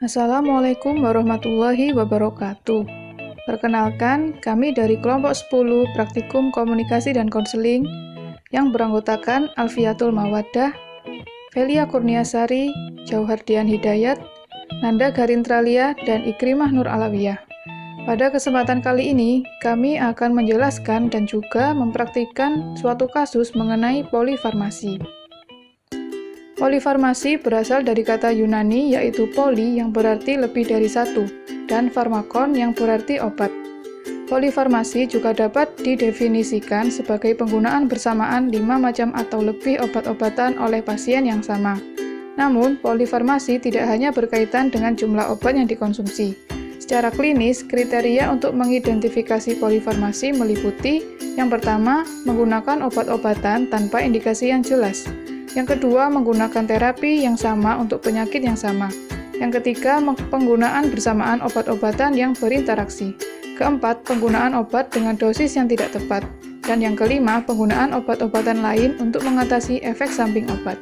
Assalamualaikum warahmatullahi wabarakatuh. Perkenalkan, kami dari kelompok 10 Praktikum Komunikasi dan Konseling yang beranggotakan Alfiatul Mawaddah, Velia Kurniasari, Jauhardian Hidayat, Nanda Garintralia, dan Ikrimah Nur Alawiyah. Pada kesempatan kali ini, kami akan menjelaskan dan juga mempraktikkan suatu kasus mengenai polifarmasi. Polifarmasi berasal dari kata Yunani yaitu poli yang berarti lebih dari satu, dan farmakon yang berarti obat. Polifarmasi juga dapat didefinisikan sebagai penggunaan bersamaan 5 macam atau lebih obat-obatan oleh pasien yang sama. Namun, polifarmasi tidak hanya berkaitan dengan jumlah obat yang dikonsumsi. Secara klinis, kriteria untuk mengidentifikasi polifarmasi meliputi yang pertama, menggunakan obat-obatan tanpa indikasi yang jelas. Yang kedua, menggunakan terapi yang sama untuk penyakit yang sama. Yang ketiga, penggunaan bersamaan obat-obatan yang berinteraksi. Keempat, penggunaan obat dengan dosis yang tidak tepat. Dan yang kelima, penggunaan obat-obatan lain untuk mengatasi efek samping obat.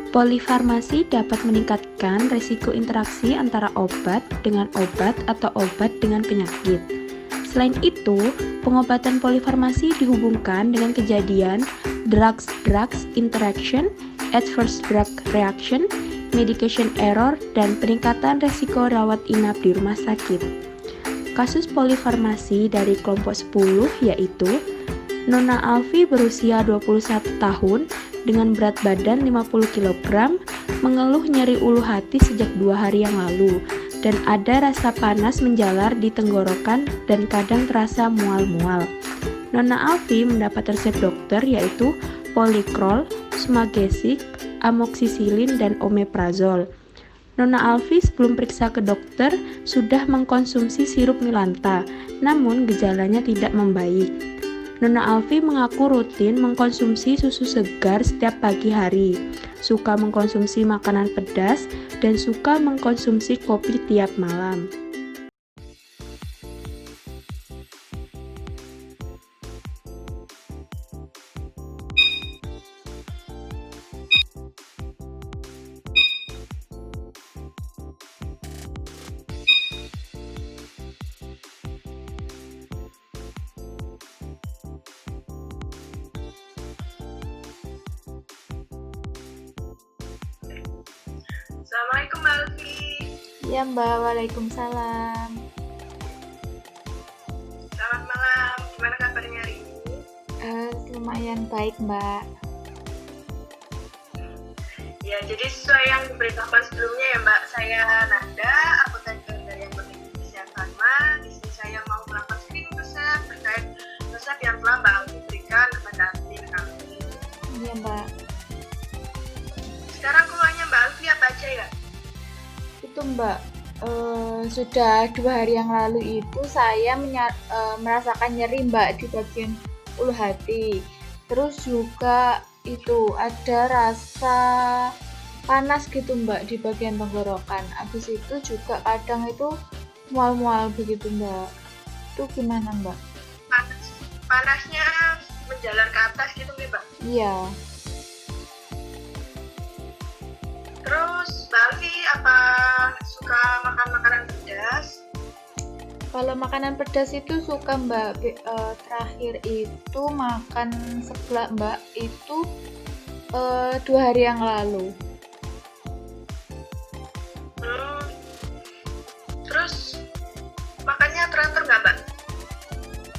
Polifarmasi dapat meningkatkan risiko interaksi antara obat dengan obat atau obat dengan penyakit. Selain itu, pengobatan polifarmasi dihubungkan dengan kejadian drugs-drugs interaction, adverse drug reaction, medication error, dan peningkatan risiko rawat inap di rumah sakit. Kasus polifarmasi dari kelompok 10 yaitu Nona Alfi berusia 21 tahun dengan berat badan 50 kg, mengeluh nyeri ulu hati sejak 2 hari yang lalu, dan ada rasa panas menjalar di tenggorokan dan kadang terasa mual-mual. Nona Alfi mendapat resep dokter yaitu polikrol, smagesik, amoksisilin, dan omeprazol. Nona Alfi sebelum periksa ke dokter sudah mengkonsumsi sirup Milanta, namun gejalanya tidak membaik. Nona Alfi mengaku rutin mengkonsumsi susu segar setiap pagi hari, suka mengkonsumsi makanan pedas, dan suka mengkonsumsi kopi tiap malam. Assalamualaikum Mbak Alfi. Ya Mbak, waalaikumsalam. Selamat malam, gimana kabarnya hari ini? Lumayan baik Mbak. Ya, jadi sesuai yang diberitakan sebelumnya ya Mbak, saya Nanda, apoteker dari Apotek Indonesia Pharma. Di sini saya mau melakukan screening resep terkait resep yang telah Mbak Alfi berikan kepada admin kami. Iya Mbak. Sekarang keluhannya Mbak Alfi apa aja ya? Itu Mbak, sudah 2 hari yang lalu itu saya merasakan nyeri Mbak di bagian ulu hati. Terus juga itu ada rasa panas gitu Mbak di bagian tenggorokan. Habis itu juga kadang itu mual-mual begitu Mbak. Itu gimana Mbak? Panasnya menjalar ke atas gitu nih Mbak? Iya. Terus Mbak Alfi apa suka makan makanan pedas? Kalau makanan pedas itu suka Mbak. Terakhir itu makan seblak Mbak itu 2 hari yang lalu. Terus makannya teratur nggak Mbak?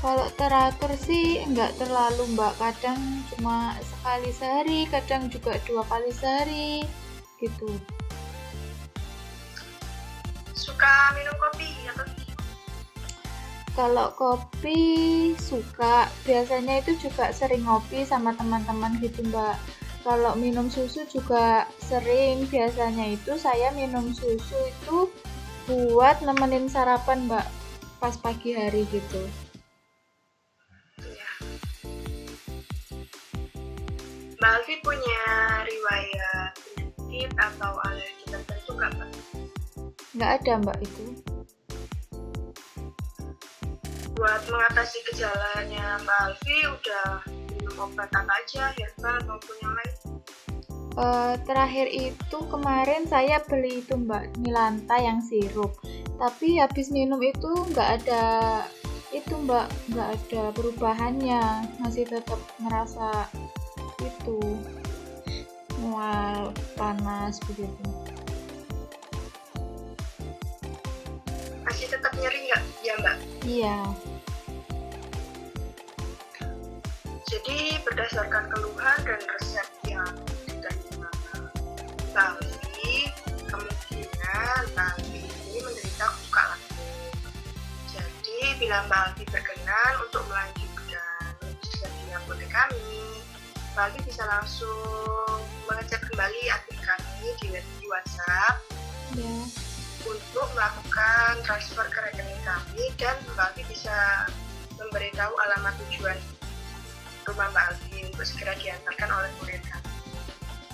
Kalau teratur sih nggak terlalu Mbak. Kadang cuma sekali sehari, kadang juga 2 kali sehari gitu. Suka minum kopi atau Kalau kopi suka, biasanya itu juga sering ngopi sama teman-teman gitu Mbak. Kalau minum susu juga sering, biasanya itu saya minum susu itu buat nemenin sarapan Mbak pas pagi hari gitu. ya? Mbak Alfi punya riwayat penyakit atau alergi tertentu nggak Mbak? Nggak ada Mbak itu. Buat mengatasi gejalanya Mbak Alfi udah minum obat apa aja, herbal maupun yang lain? Terakhir itu kemarin saya beli itu Mbak, Milanta yang sirup. Tapi habis minum itu nggak ada itu Mbak, nggak ada perubahannya. Masih tetap ngerasa itu mual, panas begitu. Masih tetap nyeri nggak ya Mbak? Iya. Jadi berdasarkan keluhan dan resep yang diterima Bali, kemungkinan Bali ini menderita kuka lakto. Jadi bila Bali berkenan untuk melanjutkan riset di apotek kami, Bali bisa langsung mengecek kembali admin kami di WhatsApp Ya. untuk melakukan transfer ke rekening kami, dan Bali bisa memberitahu alamat tujuan rumah Mbak Alvin untuk segera diantarkan oleh kurir kami.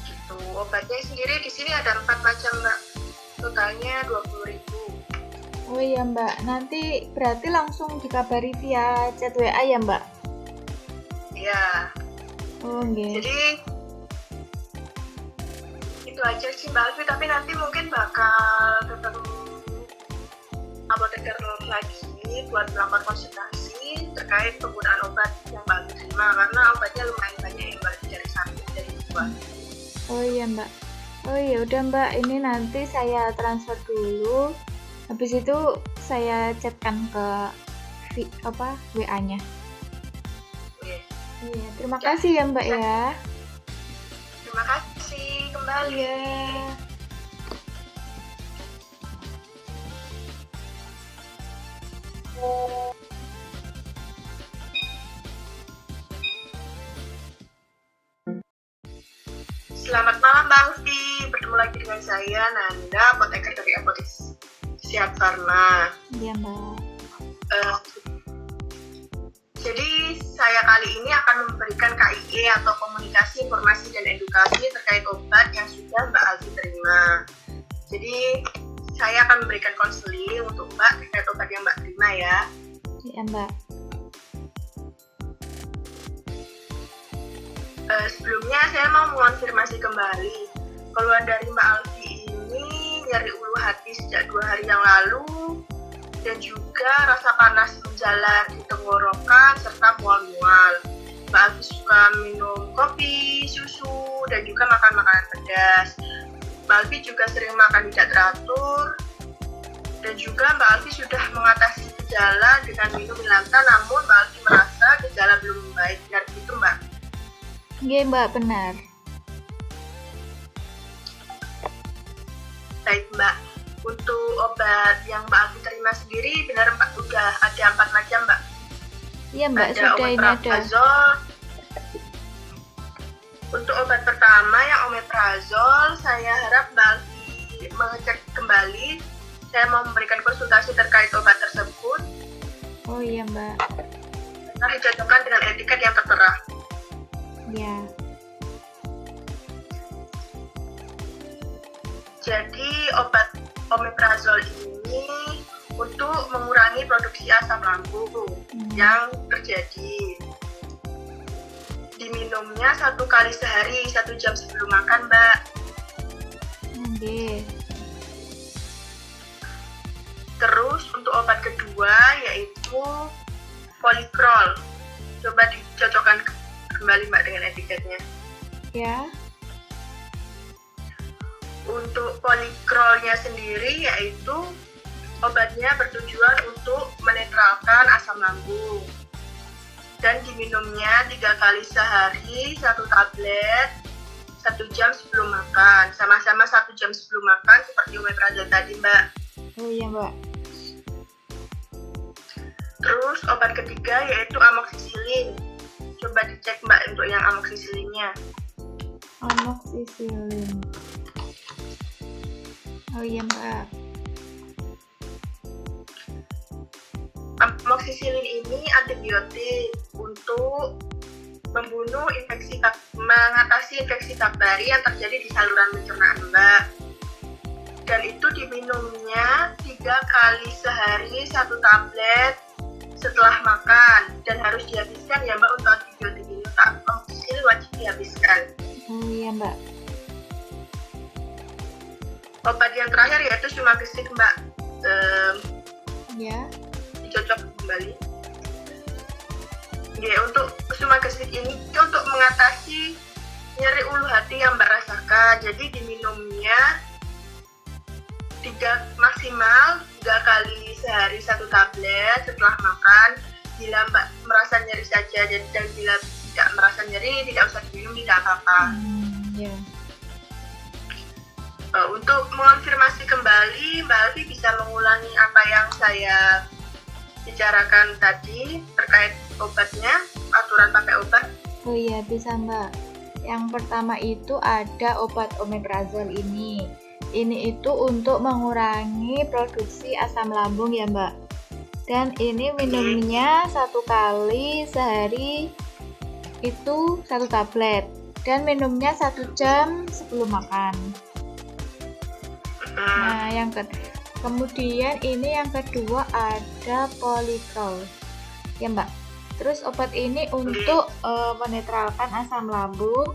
Gitu. Obatnya sendiri di sini ada 4 macam Mbak. Totalnya 20.000. Oh iya Mbak, nanti berarti langsung dikabari via chat WA ya Mbak? Iya. Oh nggih. Jadi itu aja sih Mbak Alvin, tapi nanti mungkin bakal ketemu apoteker lagi buat melakukan konsultasi terkait penggunaan obat yang Mbak Alvin terima, karena obatnya lumayan banyak yang Mbak Alvin dari 1 dari 2. Oh iya Mbak. Oh iya udah Mbak, ini nanti saya transfer dulu. Habis itu saya chatkan ke WA-nya. Oke. Iya, terima kasih ya Mbak ya. Terima kasih kembali. Iya. Selamat malam Mbak Alfi, bertemu lagi dengan saya Nanda, apoteker dari Apotek Sehat Farma. Iya Mbak. Jadi saya kali ini akan memberikan KIE atau komunikasi, informasi, dan edukasi terkait obat yang sudah Mbak Alfi terima. Jadi saya akan memberikan konseling untuk Mbak terkait obat yang Mbak terima ya. Iya Mbak. Sebelumnya saya mau mengonfirmasi kembali keluhan dari Mbak Alfi ini nyeri ulu hati sejak 2 hari yang lalu, dan juga rasa panas menjalar di tenggorokan serta mual-mual. Mbak Alfi suka minum kopi, susu, dan juga makan makanan pedas. Mbak Alfi juga sering makan tidak teratur, dan juga Mbak Alfi sudah mengatasi gejala dengan minum Milanta, namun Mbak Alfi merasa gejala belum membaik. Benar begitu Mbak? Iya Mbak, benar. Baik Mbak, untuk obat yang Mbak Alfi terima sendiri benar Mbak, udah ada 4 macam Mbak. Iya Mbak, Ada sudah ini ada. omeprazol. Untuk obat pertama yang omeprazol, saya harap Mbak Alfi mengecek kembali. Saya mau memberikan konsultasi terkait obat tersebut. Oh iya Mbak. Nah, dicocokkan dengan etiket yang tertera. Ya. Jadi obat omeprazol ini untuk mengurangi produksi asam lambung yang terjadi. Diminumnya 1 kali sehari, 1 jam sebelum makan Mbak. Oke. Terus untuk obat kedua yaitu Polycrol. Coba dicocokkan kembali Mbak dengan etiketnya. Ya. Untuk Polycrolnya sendiri yaitu obatnya bertujuan untuk menetralkan asam lambung, dan diminumnya 3 kali sehari, 1 tablet 1 jam sebelum makan, sama-sama 1 jam sebelum makan seperti omeprazol tadi Mbak. Oh iya Mbak. Terus obat ketiga yaitu amoxicillin. Coba dicek Mbak untuk yang amoxicillinnya. Amoxicillin. Oh iya Mbak. Amoxicillin ini antibiotik untuk mengatasi infeksi bakteri yang terjadi di saluran pencernaan Mbak. Dan itu diminumnya 3 kali sehari, 1 tablet setelah makan, dan harus dihabiskan ya Mbak. Untuk antibiotik ini amoxicillin wajib dihabiskan. Oh iya Mbak. obat yang terakhir yaitu sumagesik Mbak. Ya. Dicocok kembali. Ya, untuk sumagesik ini untuk mengatasi nyeri ulu hati yang Mbak rasakan. Jadi diminumnya maksimal 3 kali sehari 1 tablet setelah makan. Bila Mbak merasa nyeri saja dan bila tidak merasa nyeri tidak usah diminum, tidak apa-apa. Ya. Untuk mengonfirmasi kembali, Mbak Alfi bisa mengulangi apa yang saya bicarakan tadi terkait obatnya, aturan pakai obat. Oh iya, bisa Mbak. Yang pertama itu ada obat omeprazol ini. Ini itu untuk mengurangi produksi asam lambung ya Mbak. Dan ini minumnya 1 kali sehari itu 1 tablet. Dan minumnya 1 jam sebelum makan. Nah, kemudian ini yang kedua ada Polycrol ya Mbak. Terus obat ini untuk menetralkan asam lambung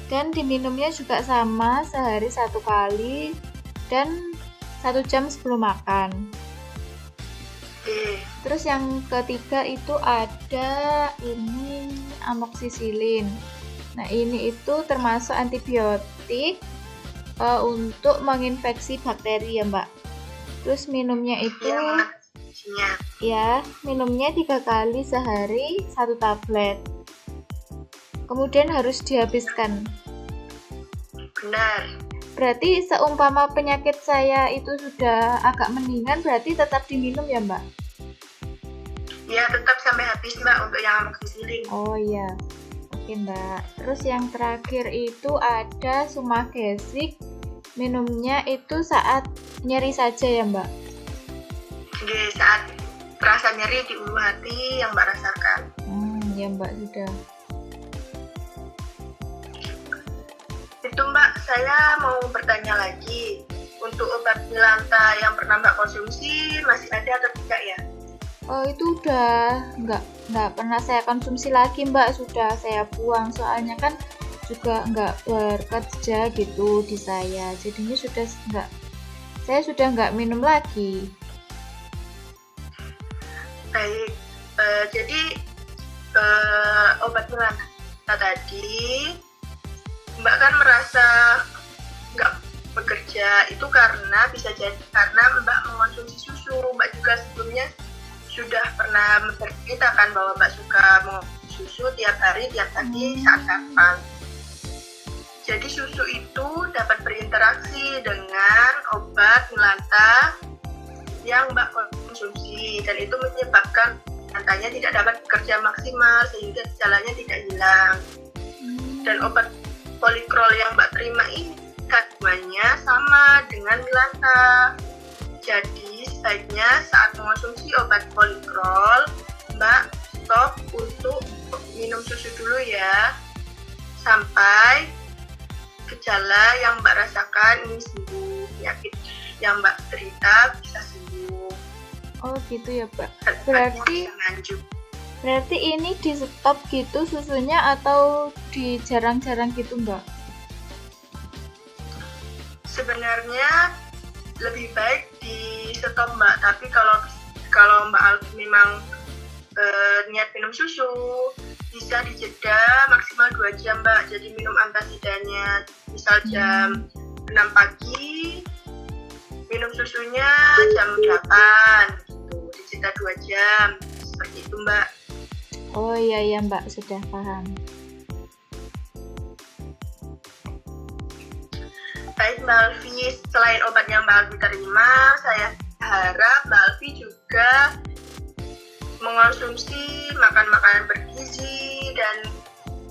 dan diminumnya juga sama sehari 1 kali dan 1 jam sebelum makan. Terus yang ketiga itu ada ini amoxicillin. Nah, ini itu termasuk antibiotik untuk menginfeksi bakteri ya Mbak. Terus minumnya itu minumnya 3 kali sehari 1 tablet. Kemudian harus dihabiskan. Benar. Berarti seumpama penyakit saya itu sudah agak mendingan, berarti tetap diminum ya Mbak? Ya, tetap sampai habis Mbak untuk yang amoxicillin. Oh iya. Oke Mbak. Terus yang terakhir itu ada sumagesik. Minumnya itu saat nyeri saja ya Mbak? Oke, saat terasa nyeri di ulu hati yang Mbak rasakan. Ya Mbak, sudah. Itu Mbak, saya mau bertanya lagi. Untuk obat Milanta yang pernah Mbak konsumsi masih ada atau tidak ya? Oh, itu udah nggak pernah saya konsumsi lagi Mbak, sudah saya buang soalnya kan juga nggak bekerja gitu di saya, jadinya saya sudah nggak minum lagi. Baik, jadi obat Milanta tadi Mbak kan merasa nggak bekerja itu bisa jadi karena Mbak mengonsumsi susu. Mbak juga sebelumnya sudah pernah menceritakan bahwa Mbak suka mengonsumsi susu tiap hari, tiap pagi saat sarapan. Jadi susu itu dapat berinteraksi dengan obat Milanta yang Mbak konsumsi dan itu menyebabkan Milantanya tidak dapat bekerja maksimal sehingga gejalanya tidak hilang. Dan obat Polycrol yang Mbak terima ini kandungannya sama dengan Milanta. Jadi sebaiknya saat mengonsumsi obat Polycrol Mbak stop untuk minum susu dulu ya, sampai gejala yang Mbak rasakan ini sembuh, penyakit yang Mbak derita bisa sembuh. Oh gitu ya Pak. Berarti ini di stop gitu susunya atau di jarang-jarang gitu Mbak? Sebenarnya lebih baik di stop Mbak, tapi kalau Mbak Alfi memang niat minum susu bisa dijeda maksimal 2 jam Mbak. Jadi minum antasidanya misal jam 6 pagi, minum susunya jam 8 gitu, dijeda 2 jam seperti itu Mbak. Oh iya Mbak, sudah paham. Baik Mbak Alfi, selain obat yang Mbak Alfi terima, saya harap Mbak Alfi juga mengonsumsi makanan bergizi dan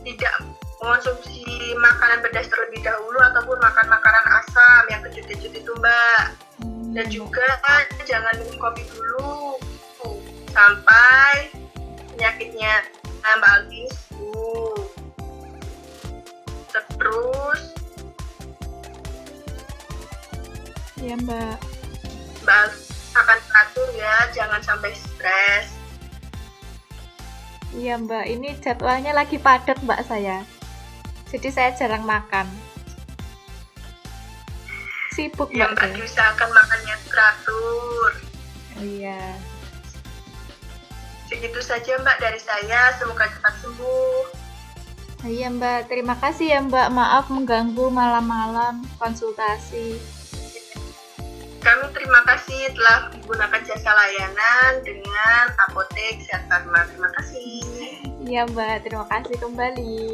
tidak mengonsumsi makanan pedas terlebih dahulu ataupun makan makanan asam yang kecut-kecut itu Mbak. Dan juga jangan minum kopi dulu sampai penyakitnya Mbak Alfi sembuh. Terus ya Mbak akan teratur ya, jangan sampai stres. Iya Mbak, ini jadwalnya lagi padat Mbak saya, jadi saya jarang makan. sibuk Ya Mbak. Mbak, diusahakan makannya teratur. Oh iya. Segitu saja Mbak dari saya, semoga cepat sembuh. Iya Mbak, terima kasih ya Mbak. Maaf mengganggu malam-malam konsultasi. Kami terima kasih telah menggunakan jasa layanan dengan Apotek Sehat Farma. Terima kasih. Iya Mbak, terima kasih kembali.